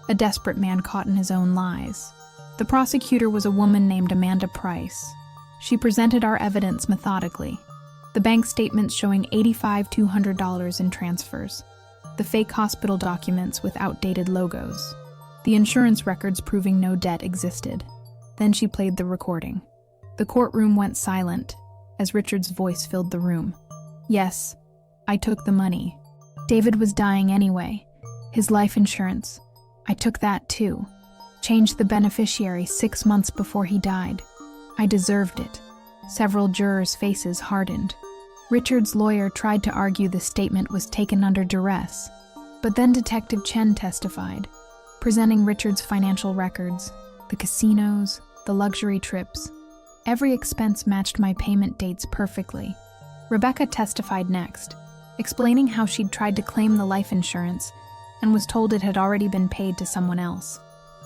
a desperate man caught in his own lies. The prosecutor was a woman named Amanda Price. She presented our evidence methodically. The bank statements showing $85,200 in transfers. The fake hospital documents with outdated logos. The insurance records proving no debt existed. Then she played the recording. The courtroom went silent as Richard's voice filled the room. Yes, I took the money. David was dying anyway. His life insurance. I took that too. Changed the beneficiary 6 months before he died. I deserved it. Several jurors' faces hardened. Richard's lawyer tried to argue the statement was taken under duress, but then Detective Chen testified, presenting Richard's financial records, the casinos, the luxury trips. Every expense matched my payment dates perfectly. Rebecca testified next, explaining how she'd tried to claim the life insurance and was told it had already been paid to someone else.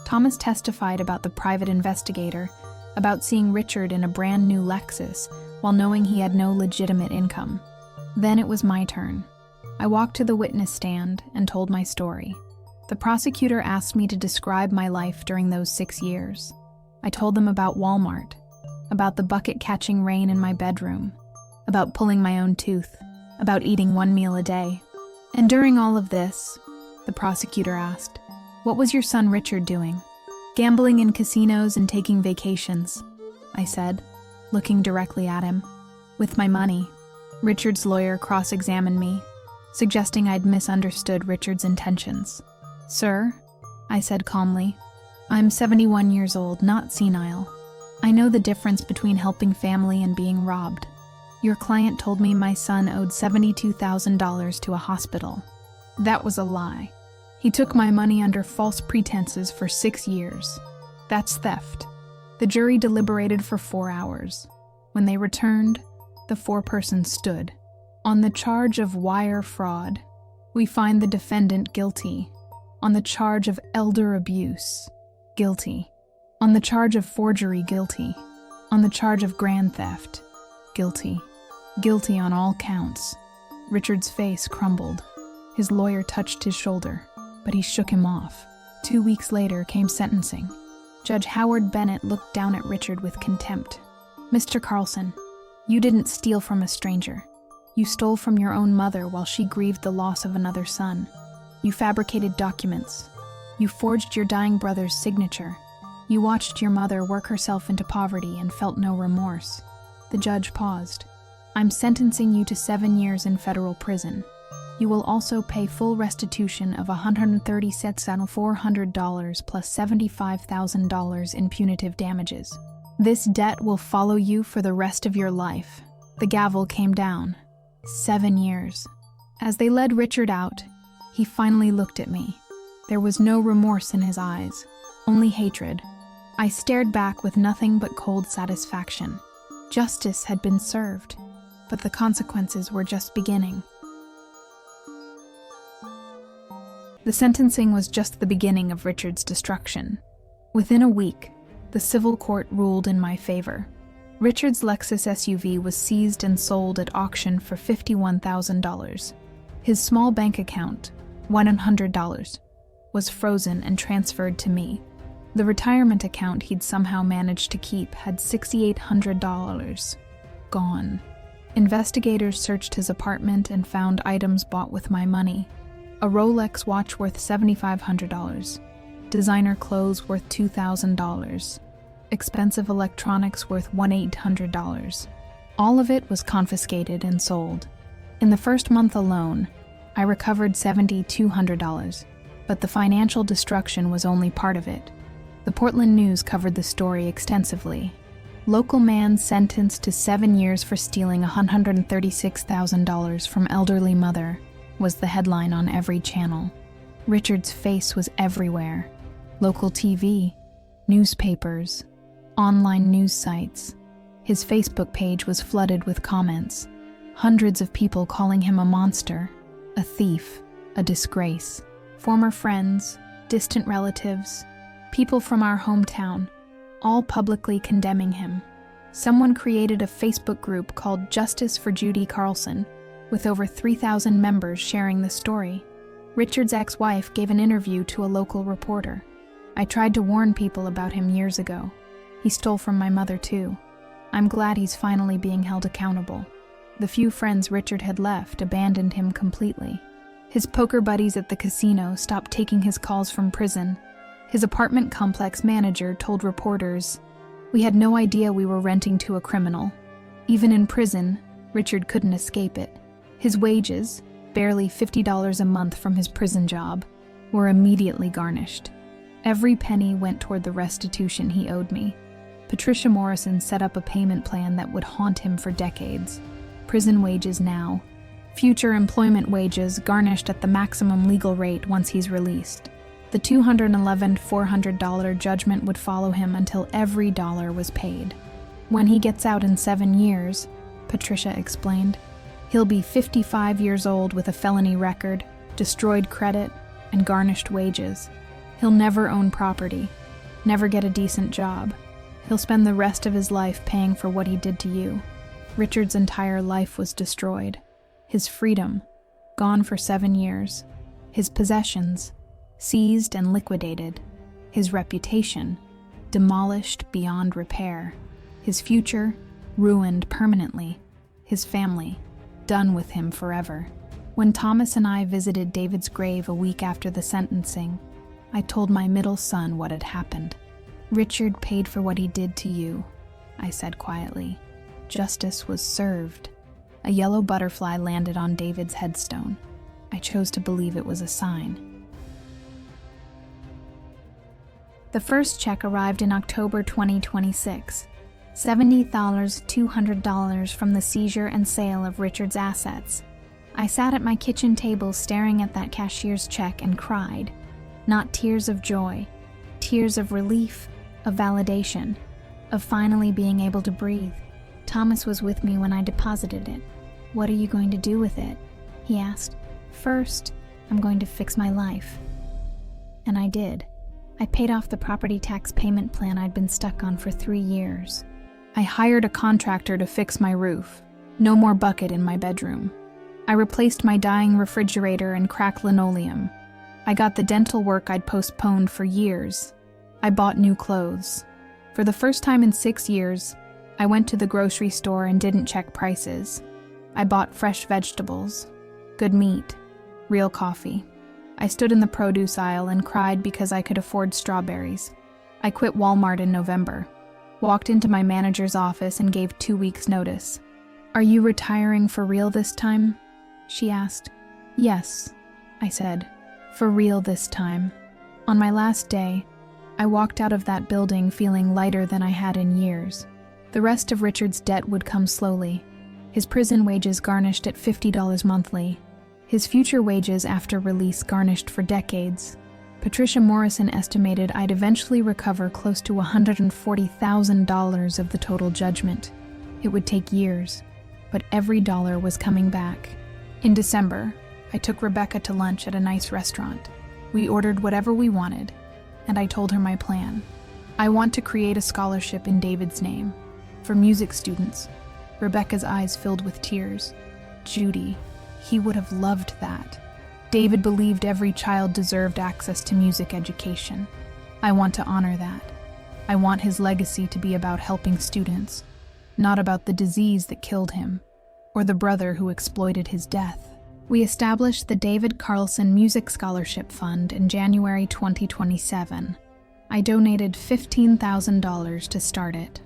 Thomas testified about the private investigator, about seeing Richard in a brand new Lexus while knowing he had no legitimate income. Then it was my turn. I walked to the witness stand and told my story. The prosecutor asked me to describe my life during those 6 years. I told them about Walmart, about the bucket catching rain in my bedroom, about pulling my own tooth, about eating 1 meal a day. And during all of this, the prosecutor asked, "What was your son Richard doing?" "Gambling in casinos and taking vacations," I said, looking directly at him. "With my money." Richard's lawyer cross-examined me, suggesting I'd misunderstood Richard's intentions. "Sir," I said calmly, "I'm 71 years old, not senile. I know the difference between helping family and being robbed. Your client told me my son owed $72,000 to a hospital. That was a lie. He took my money under false pretenses for 6 years. That's theft." The jury deliberated for 4 hours. When they returned, the 4 persons stood. On the charge of wire fraud, we find the defendant guilty. On the charge of elder abuse, guilty. On the charge of forgery, guilty. On the charge of grand theft, guilty. Guilty on all counts. Richard's face crumbled. His lawyer touched his shoulder, but he shook him off. 2 weeks later came sentencing. Judge Howard Bennett looked down at Richard with contempt. "Mr. Carlson, you didn't steal from a stranger. You stole from your own mother while she grieved the loss of another son. You fabricated documents. You forged your dying brother's signature. You watched your mother work herself into poverty and felt no remorse." The judge paused. "I'm sentencing you to 7 years in federal prison. You will also pay full restitution of $137,400 plus $75,000 in punitive damages. This debt will follow you for the rest of your life." The gavel came down. 7 years. As they led Richard out, he finally looked at me. There was no remorse in his eyes, only hatred. I stared back with nothing but cold satisfaction. Justice had been served, but the consequences were just beginning. The sentencing was just the beginning of Richard's destruction. Within a week, the civil court ruled in my favor. Richard's Lexus SUV was seized and sold at auction for $51,000. His small bank account, $100, was frozen and transferred to me. The retirement account he'd somehow managed to keep had $6,800 gone. Investigators searched his apartment and found items bought with my money. A Rolex watch worth $7,500, designer clothes worth $2,000, expensive electronics worth $1,800. All of it was confiscated and sold. In the first month alone, I recovered $7,200, but the financial destruction was only part of it. The Portland News covered the story extensively. Local man sentenced to 7 years for stealing $136,000 from elderly mother was the headline on every channel. Richard's face was everywhere. Local TV, newspapers, online news sites. His Facebook page was flooded with comments. Hundreds of people calling him a monster, a thief, a disgrace. Former friends, distant relatives, people from our hometown, all publicly condemning him. Someone created a Facebook group called Justice for Judith Carlson, with over 3,000 members sharing the story. Richard's ex-wife gave an interview to a local reporter. "I tried to warn people about him years ago. He stole from my mother too. I'm glad he's finally being held accountable." The few friends Richard had left abandoned him completely. His poker buddies at the casino stopped taking his calls from prison. His apartment complex manager told reporters, "We had no idea we were renting to a criminal." Even in prison, Richard couldn't escape it. His wages, barely $50 a month from his prison job, were immediately garnished. Every penny went toward the restitution he owed me. Patricia Morrison set up a payment plan that would haunt him for decades. Prison wages now, future employment wages garnished at the maximum legal rate once he's released. The $211,400 judgment would follow him until every dollar was paid. When he gets out in 7 years, Patricia explained, he'll be 55 years old with a felony record, destroyed credit, and garnished wages. He'll never own property, never get a decent job. He'll spend the rest of his life paying for what he did to you. Richard's entire life was destroyed. His freedom, gone for 7 years. His possessions, seized and liquidated. His reputation, demolished beyond repair. His future, ruined permanently. His family, done with him forever. When Thomas and I visited David's grave a week after the sentencing, I told my middle son what had happened. "Richard paid for what he did to you," I said quietly. Justice was served. A yellow butterfly landed on David's headstone. I chose to believe it was a sign. The first check arrived in October 2026. $70,200 from the seizure and sale of Richard's assets. I sat at my kitchen table staring at that cashier's check and cried. Not tears of joy, tears of relief, of validation, of finally being able to breathe. Thomas was with me when I deposited it. "What are you going to do with it?" he asked. "First, I'm going to fix my life." And I did. I paid off the property tax payment plan I'd been stuck on for 3 years. I hired a contractor to fix my roof. No more bucket in my bedroom. I replaced my dying refrigerator and cracked linoleum. I got the dental work I'd postponed for years. I bought new clothes. For the first time in 6 years, I went to the grocery store and didn't check prices. I bought fresh vegetables, good meat, real coffee. I stood in the produce aisle and cried because I could afford strawberries. I quit Walmart in November, walked into my manager's office and gave 2 weeks' notice. "Are you retiring for real this time?" she asked. Yes, I said, for real this time. On my last day, I walked out of that building feeling lighter than I had in years. The rest of Richard's debt would come slowly, his prison wages garnished at $50 monthly, his future wages after release garnished for decades. Patricia Morrison estimated I'd eventually recover close to $140,000 of the total judgment. It would take years, but every dollar was coming back. In December, I took Rebecca to lunch at a nice restaurant. We ordered whatever we wanted, and I told her my plan. I want to create a scholarship in David's name, for music students. Rebecca's eyes filled with tears. Judy, he would have loved that. David believed every child deserved access to music education. I want to honor that. I want his legacy to be about helping students, not about the disease that killed him, or the brother who exploited his death. We established the David Carlson Music Scholarship Fund in January 2027. I donated $15,000 to start it.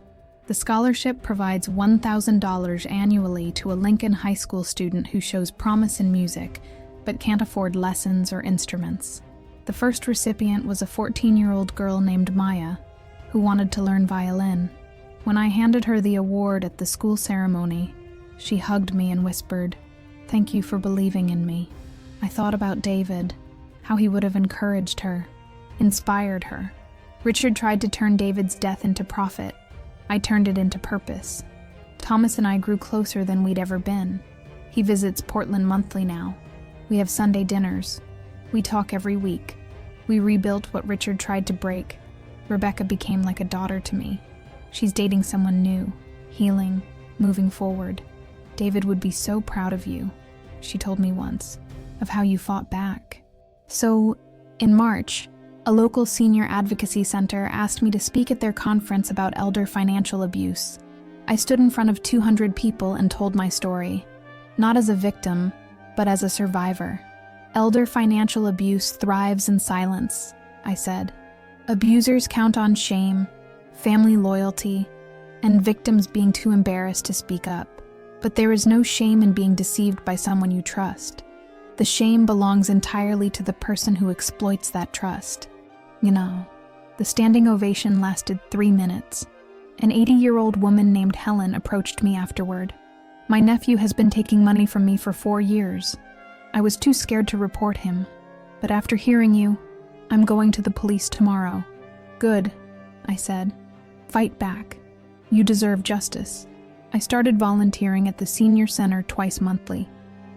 The scholarship provides $1,000 annually to a Lincoln High School student who shows promise in music but can't afford lessons or instruments. The first recipient was a 14-year-old girl named Maya, who wanted to learn violin. When I handed her the award at the school ceremony, she hugged me and whispered, "Thank you for believing in me." I thought about David, how he would have encouraged her, inspired her. Richard tried to turn David's death into profit. I turned it into purpose. Thomas and I grew closer than we'd ever been. He visits Portland monthly now. We have Sunday dinners. We talk every week. We rebuilt what Richard tried to break. Rebecca became like a daughter to me. She's dating someone new, healing, moving forward. David would be so proud of you, she told me once, of how you fought back. So, in March, a local senior advocacy center asked me to speak at their conference about elder financial abuse. I stood in front of 200 people and told my story, not as a victim, but as a survivor. Elder financial abuse thrives in silence, I said. Abusers count on shame, family loyalty, and victims being too embarrassed to speak up. But there is no shame in being deceived by someone you trust. The shame belongs entirely to the person who exploits that trust. You know, the standing ovation lasted 3 minutes. An 80-year-old woman named Helen approached me afterward. My nephew has been taking money from me for 4 years. I was too scared to report him, but after hearing you, I'm going to the police tomorrow. Good, I said. Fight back. You deserve justice. I started volunteering at the senior center twice monthly,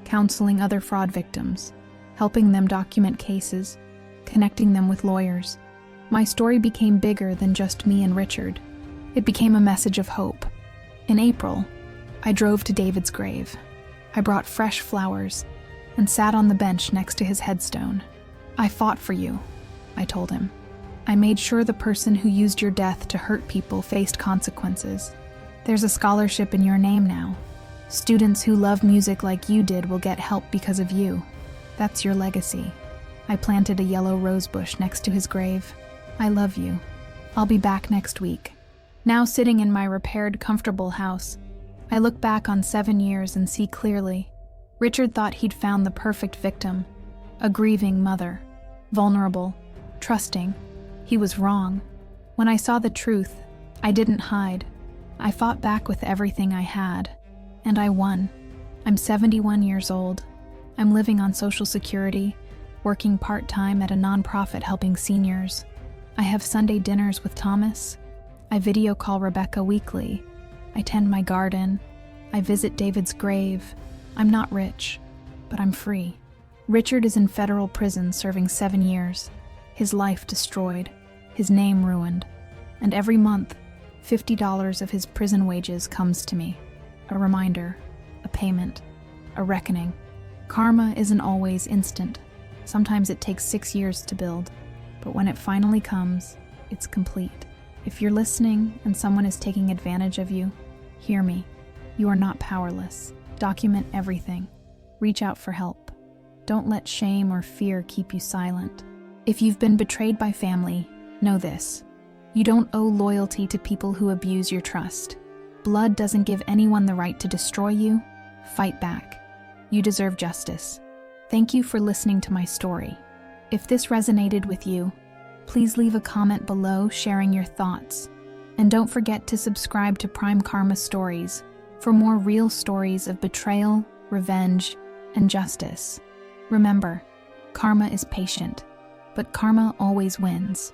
counseling other fraud victims, helping them document cases, connecting them with lawyers. My story became bigger than just me and Richard. It became a message of hope. In April, I drove to David's grave. I brought fresh flowers and sat on the bench next to his headstone. I fought for you, I told him. I made sure the person who used your death to hurt people faced consequences. There's a scholarship in your name now. Students who love music like you did will get help because of you. That's your legacy. I planted a yellow rose bush next to his grave. I love you. I'll be back next week. Now sitting in my repaired, comfortable house, I look back on 7 years and see clearly. Richard thought he'd found the perfect victim, a grieving mother, vulnerable, trusting. He was wrong. When I saw the truth, I didn't hide. I fought back with everything I had, and I won. I'm 71 years old. I'm living on Social Security, working part-time at a nonprofit helping seniors. I have Sunday dinners with Thomas. I video call Rebecca weekly. I tend my garden. I visit David's grave. I'm not rich, but I'm free. Richard is in federal prison serving 7 years. His life destroyed, his name ruined, and every month, $50 of his prison wages comes to me. A reminder, a payment, a reckoning. Karma isn't always instant. Sometimes it takes 6 years to build, but when it finally comes, it's complete. If you're listening and someone is taking advantage of you, hear me. You are not powerless. Document everything. Reach out for help. Don't let shame or fear keep you silent. If you've been betrayed by family, know this. You don't owe loyalty to people who abuse your trust. Blood doesn't give anyone the right to destroy you. Fight back. You deserve justice. Thank you for listening to my story. If this resonated with you, please leave a comment below sharing your thoughts. And don't forget to subscribe to Prime Karma Stories for more real stories of betrayal, revenge, and justice. Remember, karma is patient, but karma always wins.